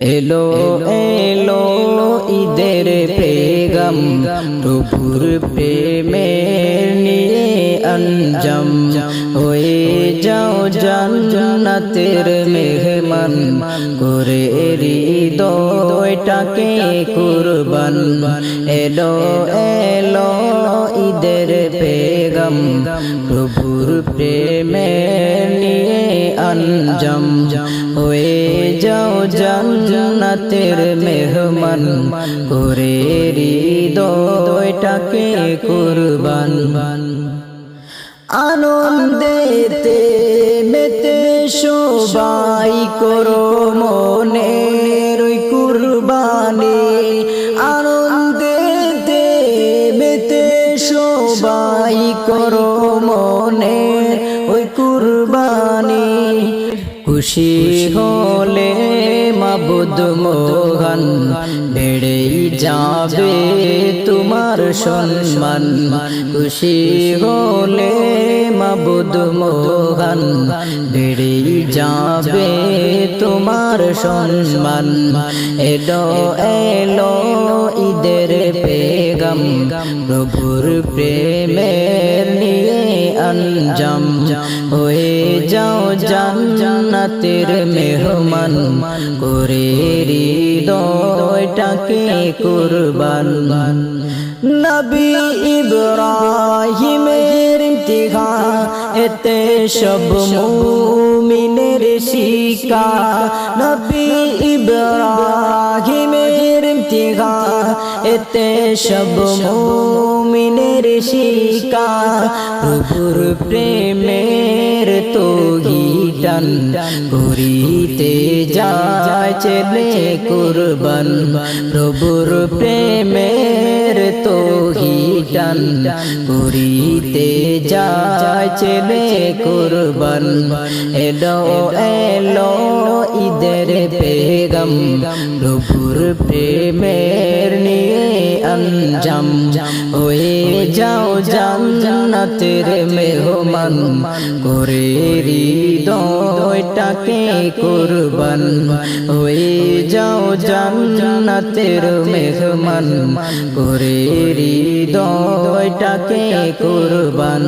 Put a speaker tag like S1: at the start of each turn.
S1: এলো এলো ঈদের পেগাম প্রভুর প্রেমে নিয়ে আঞ্জাম হয়ে যাও জান্নাতের মেহমান করে হৃদয়টাকে কুরবান এলো এলো ঈদের পেগাম প্রভুর প্রেমে নিয়ে আঞ্জাম হয়ে যাও জান্নাতের মেহমান করে হৃদয়টাকে কুরবান আনন্দেতে মেতে সবাই করো মনের ওই কুরবানি আনন্দেতে মেতে সবাই করো মনের ওই কুরবানি খুশি হলে মাবুদ মোহন বেড়েই যাবে তোমার সম্মান খুশি হলে মাবুদ মোহন বেড়েই যাবে তোমার সম্মান এলো এলো ঈদের পেগাম প্রভুর প্রেমের নিয়ে আঞ্জাম হয়ে যাও জান্নাতের মেহমান করে হৃদয়টাকে কুরবান নবী ইব্রাহিমের ইমতিহান এতে সব মুমিনের শিক্ষা নবী ইব্রাহিমের ইমতিহান এতে সব মুমিনের শিক্ষা প্রভুর প্রেমের তৌহিদান করিতে যায় ছেলে কুরবান প্রভুর প্রেমের তৌহিদান করিতে যায় ছেলে কুরবান এলো এলো ঈদের পেগাম প্রভুর প্রেমের নিয়ে আঞ্জাম হয়ে যাও জান্নাতের মেহমান করে হৃদয়টাকে কুরবান হয়ে যাও জান্নাতের মেহমান করে হৃদয়টাকে কুরবান